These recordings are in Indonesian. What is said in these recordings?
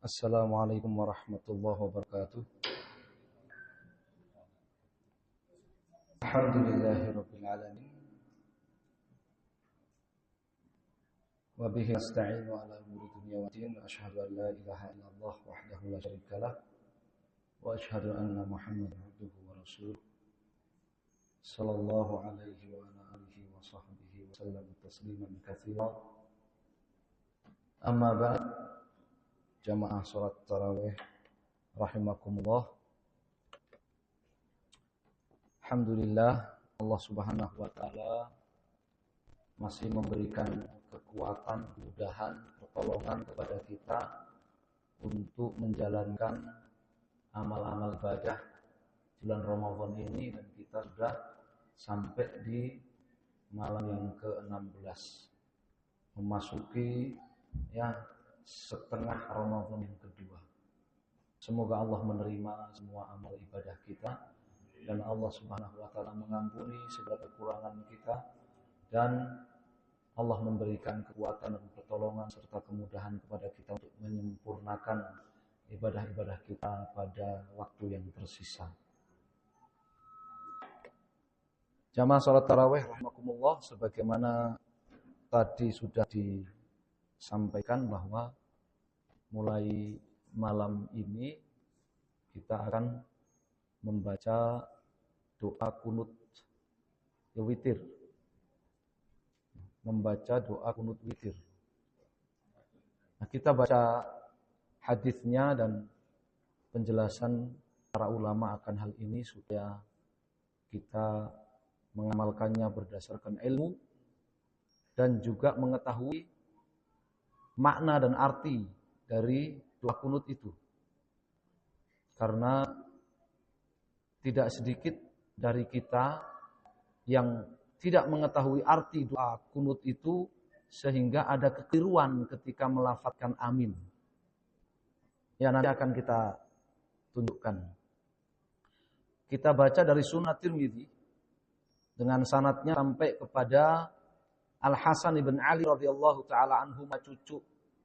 Assalamualaikum warahmatullahi wabarakatuh. Alhamdulillahirabbil alamin. Wa bihi nasta'inu ala umuri dunya waddin. Asyhadu an la ilaha illallah wahdahu la syarikalah wa asyhadu anna Muhammadan abduhu wa rasuluh. Sallallahu alaihi wa ala alihi wa sahbihi wa sallam tasliman katsiran. Amma ba'd. Jamaah salat tarawih rahimakumullah. Alhamdulillah, Allah Subhanahu wa taala masih memberikan kekuatan, kemudahan, pertolongan kepada kita untuk menjalankan amal-amal ibadah bulan Ramadan ini, dan kita sudah sampai di malam yang ke-16, memasuki setengah Ramadan yang kedua. Semoga Allah menerima semua amal ibadah kita dan Allah Subhanahu wa taala mengampuni segala kekurangan kita, dan Allah memberikan kekuatan dan pertolongan serta kemudahan kepada kita untuk menyempurnakan ibadah-ibadah kita pada waktu yang tersisa. Jamaah salat tarawih rahimakumullah, sebagaimana tadi sudah disampaikan bahwa mulai malam ini kita akan membaca doa kunut witir. Membaca doa kunut witir. Nah, kita baca hadisnya dan penjelasan para ulama akan hal ini supaya kita mengamalkannya berdasarkan ilmu dan juga mengetahui makna dan arti dari doa kunut itu. Karena tidak sedikit dari kita yang tidak mengetahui arti doa kunut itu sehingga ada kekeliruan ketika melafadzkan amin. Ya, nanti akan kita tunjukkan. Kita baca dari Sunan Tirmidzi dengan sanadnya sampai kepada Al-Hasan ibn Ali radhiyallahu taala anhu, cucu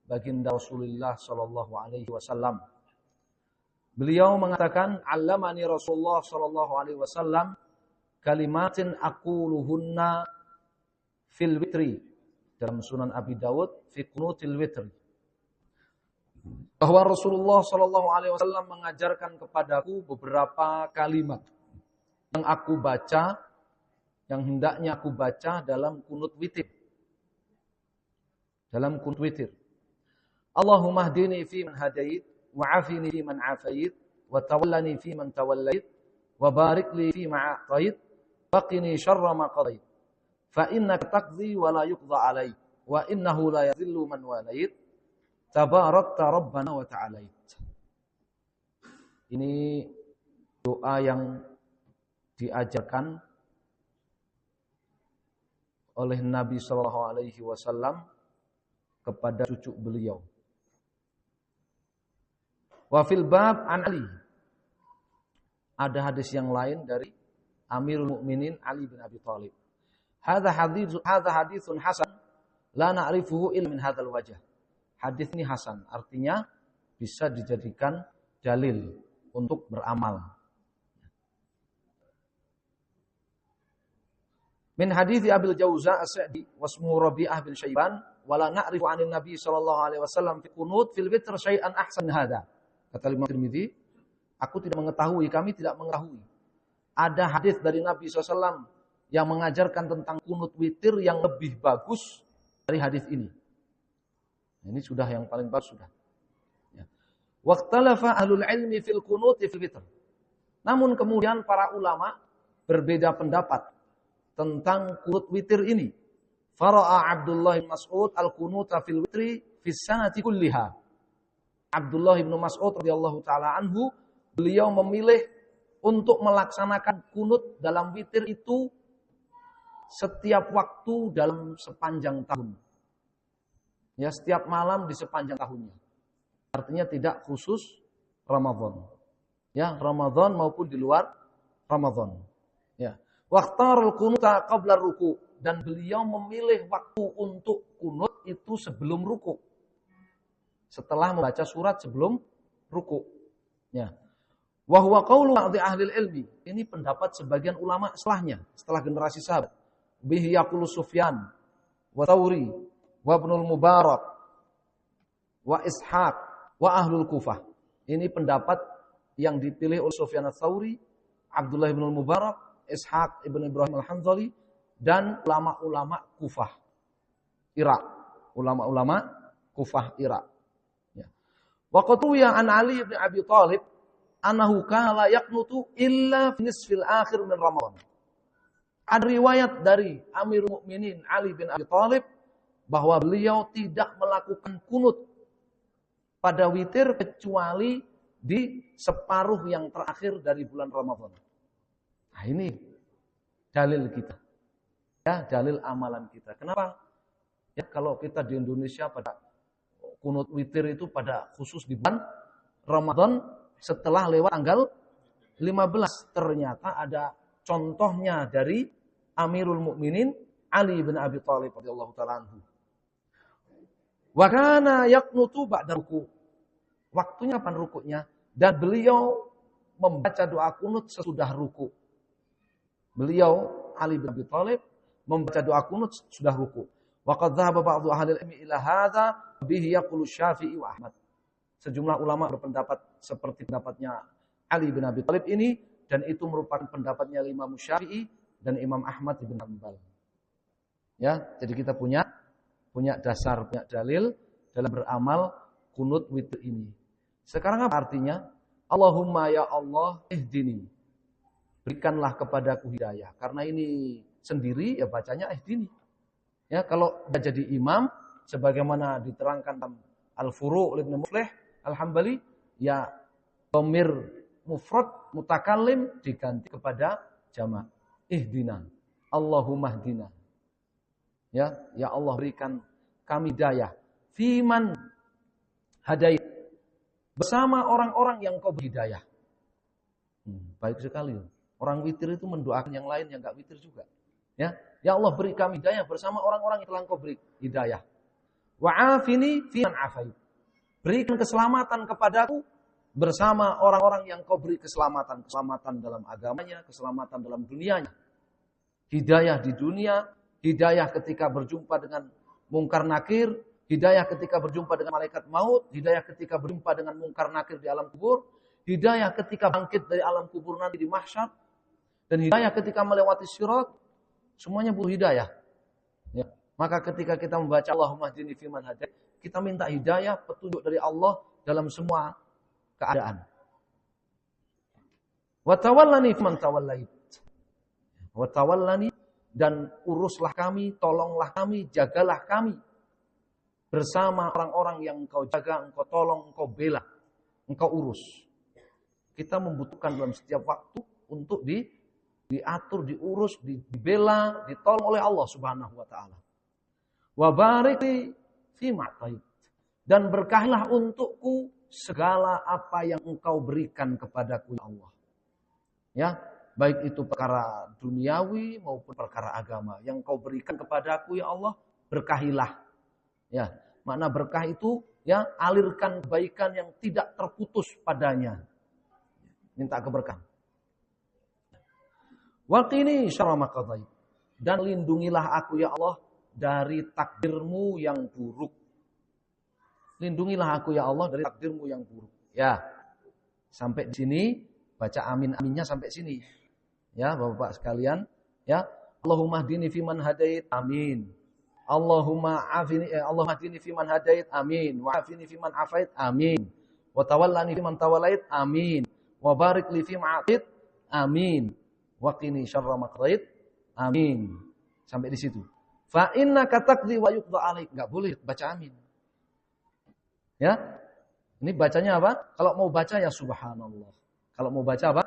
baginda Rasulullah sallallahu alaihi wasallam. Beliau mengatakan, "Allamani Rasulullah sallallahu alaihi wasallam kalimatin aquluhunna fil witri." Dalam Sunan Abi Dawud fi qunutil witri. Bahwa Rasulullah sallallahu alaihi wasallam mengajarkan kepadaku beberapa kalimat yang aku baca, yang hendaknya aku baca dalam kunut witir. Dalam kunut witir. Allahumma hdini fi man hadait, wa afini fi man afait, wa tawallani fi man tawallait, wa barik li fi ma a'tait, wa qini syarra ma qadait. Fa innaka taqdi wa la yuqda alaik, wa innahu la yadhillu man walait, tabarakta rabbana wa ta'alait. Ini doa yang diajarkan oleh Nabi sallallahu alaihi wasallam kepada cucu beliau. Wa fil bab an Ali. Ada hadis yang lain dari Amirul Mukminin Ali bin Abi Thalib. Hadza haditsun hasan la na'rifuhu illa min hadzal wajh. Hadis ini hasan, artinya bisa dijadikan dalil untuk beramal. Min hadithi Abil Jauza As-Sa'di wasmuhu Rabi'ah bin Syaiban wala na'rifu 'anil Nabi sallallahu alaihi wasallam fi qunut fil witr syai'an ahsan hadza. Kata Imam Tirmidzi, kami tidak mengetahui ada hadis dari Nabi SAW yang mengajarkan tentang kunut witir yang lebih bagus dari hadis ini. Ini sudah yang paling bagus sudah. Ya. Waqtalafa ahlul ilmi fil qunut fil witr. Namun kemudian para ulama berbeda pendapat tentang kunut witir ini. Fara'a Abdullah bin Mas'ud al-qunuta fil witri fis sanati kulliha. Abdullah bin Mas'ud radhiyallahu taala anhu, beliau memilih untuk melaksanakan kunut dalam witir itu setiap waktu dalam sepanjang tahun. Ya, setiap malam di sepanjang tahunnya. Artinya tidak khusus Ramadan. Ya, Ramadan maupun di luar Ramadan. Ya. Waqtarul qunuta qabla ruku, dan beliau memilih waktu untuk kunut itu sebelum ruku. setelah membaca surat sebelum ruku. Ya. Wa huwa qaulu ba'dhi ahli ilmi. Ini pendapat sebagian ulama setelahnya, setelah generasi sahabat. Bihi yaqulu Sufyan wa Tsauri wa Ibnul Mubarak wa Ishaq wa ahlul Kufah. Ini pendapat yang dipilih oleh Sufyan ats-Tsauri, Abdullah bin Mubarak, Ishaq ibn Ibrahim al-Hanzali, dan ulama-ulama Kufah, Irak. Ulama-ulama Kufah, Irak. Ya. Wa qad ruwiya an Ali bin Abi Thalib annahu kana la yaqnutu illa fi nisfil akhir min Ramadan. Ada riwayat dari Amirul Mukminin Ali bin Abi Thalib bahwa beliau tidak melakukan kunut pada witir kecuali di separuh yang terakhir dari bulan Ramadan. Nah, ini dalil kita. Ya, dalil amalan kita. Kenapa? Ya, kalau kita di Indonesia pada kunut witir itu pada khusus di bulan Ramadan setelah lewat tanggal 15. Ternyata ada contohnya dari Amirul Mukminin Ali bin Abi Thalib radhiyallahu ta'ala anhu. Wa kana yaqnutu ba'da ruku. Waktunya kapan rukuknya? Dan beliau membaca doa kunut sesudah ruku. Beliau Ali bin Abi Thalib membaca doa kunut sudah ruku. Wa qad dhahaba ba'dhu ahli al-ilmi ila hadza bihi yaqulu Syafi'i wa Ahmad. Sejumlah ulama berpendapat seperti pendapatnya Ali bin Abi Thalib ini, dan itu merupakan pendapatnya Imam Syafi'i dan Imam Ahmad bin Hanbal. Ya, jadi kita punya dasar, punya dalil dalam beramal kunut witir ini. Sekarang apa artinya? Allahumma ya Allah ihdini. Berikanlah kepadaku hidayah. Karena ini sendiri ya bacanya ihdini. Ya, kalau jadi imam sebagaimana diterangkan dalam Al-Furu' Ibnu Muflih Al-Hambali, ya dhamir mufrad mutakallim diganti kepada jamak. Ihdina. Allahumma ihdina. Ya Allah berikan kami hidayah. Fiman hadait. Bersama orang-orang yang kau beri hidayah. Baik sekali. Orang witir itu mendoakan yang lain yang enggak witir juga. Ya Allah beri kami hidayah bersama orang-orang yang telah kau beri hidayah. Wa'afini fiman afait. Berikan keselamatan kepadaku bersama orang-orang yang kau beri keselamatan. Keselamatan dalam agamanya, keselamatan dalam dunianya. Hidayah di dunia, hidayah ketika berjumpa dengan mungkar nakir, hidayah ketika berjumpa dengan malaikat maut, hidayah ketika berjumpa dengan mungkar nakir di alam kubur, hidayah ketika bangkit dari alam kubur nanti di mahsyar, dan hidayah ketika melewati sirat, semuanya butuh hidayah. Ya. Maka ketika kita membaca Allahumma hdini fiman hadait, kita minta hidayah, petunjuk dari Allah dalam semua keadaan. Wa tawallani fiman tawallait. Wa tawallani, dan uruslah kami, tolonglah kami, jagalah kami. Bersama orang-orang yang engkau jaga, engkau tolong, engkau bela, engkau urus. Kita membutuhkan dalam setiap waktu untuk diatur, diurus, dibela, ditolong oleh Allah Subhanahu wa taala. Wa barik fi ma'tait. Dan berkahlah untukku segala apa yang engkau berikan kepadaku ya Allah. Ya, baik itu perkara duniawi maupun perkara agama yang engkau berikan kepadaku ya Allah, berkahilah. Ya, makna berkah itu ya alirkan kebaikan yang tidak terputus padanya. Minta keberkahan. Waqini syarra ma qadait. Dan lindungilah aku ya Allah dari takdirmu yang buruk. Lindungilah aku ya Allah dari takdirmu yang buruk. Ya. Sampai di sini baca amin-aminnya sampai sini. Ya, Bapak sekalian, ya. Allahumma hdini fiman hadait. Amin. Allahumma hdini fiman hadait. Amin. Wa afini fiman afait. Amin. Wa tawallani fiman tawallait. Amin. Wa barik li fima atit. Amin. Wa qini syarra ma qadait. Amin. Sampai di situ. Fa innaka taqdi wa yuqda 'alaik. Enggak boleh baca amin. Ya. Ini bacanya apa? Kalau mau baca ya subhanallah. Kalau mau baca apa?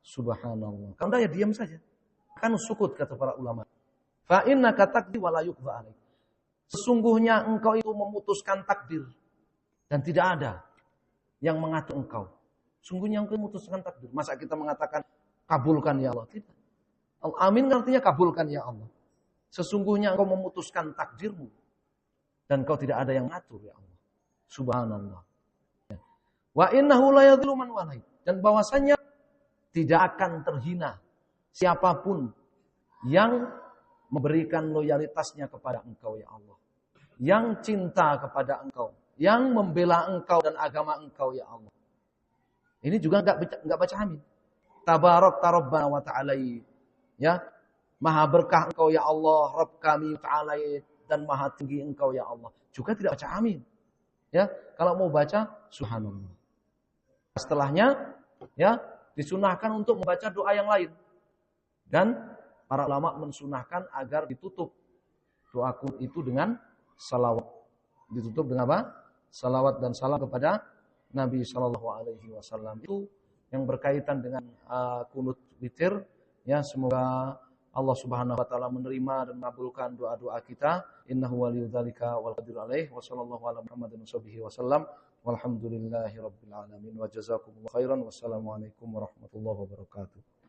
Subhanallah. Kalau enggak ya diam saja. Kan sukut kata para ulama. Fa innaka taqdi wa la yuqda 'alaik. Sesungguhnya engkau itu memutuskan takdir dan tidak ada yang mengatur engkau. Sungguhnya engkau memutuskan takdir. Masa kita mengatakan kabulkan ya Allah? Tidak. Amin artinya kabulkan ya Allah. Sesungguhnya engkau memutuskan takdirmu dan engkau tidak ada yang mengatur ya Allah. Subhanallah. Wa innahu la yadhillu man walait. Dan bahwasanya tidak akan terhina siapapun yang memberikan loyalitasnya kepada Engkau ya Allah. Yang cinta kepada Engkau, yang membela Engkau dan agama Engkau ya Allah. Ini juga enggak baca amin. Tabarak Rabbana wa ta'ala. Ya. Maha berkah Engkau ya Allah, Rabb kami ta'ala, dan maha tinggi Engkau ya Allah. Juga tidak baca amin. Ya, kalau mau baca subhanallah. Setelahnya ya disunahkan untuk membaca doa yang lain. Dan para ulama mensunahkan agar ditutup doa kunut itu dengan salawat. Ditutup dengan apa? Salawat dan salam kepada Nabi Shallallahu Alaihi Wasallam. Itu yang berkaitan dengan kunut witir. Ya, semoga Allah Subhanahu Wa Taala menerima dan mengabulkan doa-doa kita. Innahu waliyudzalika wal qadir alaih. Wassallallahu ala Muhammadin wasallam. Walhamdulillahi rabbil alamin. Wa jazakumullahu khairan. Wassalamualaikum warahmatullahi wabarakatuh.